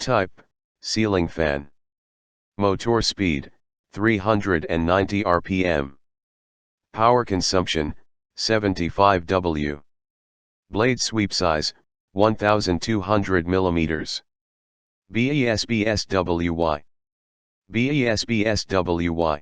Type, ceiling fan. Motor speed, 390 rpm. Power consumption, 75 W. Blade sweep size, 1200 mm. BESbswy. BESbswy.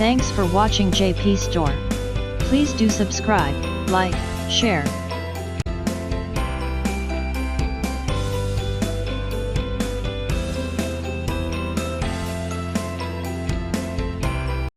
Thanks for watching JP Store. Please do subscribe, like, share,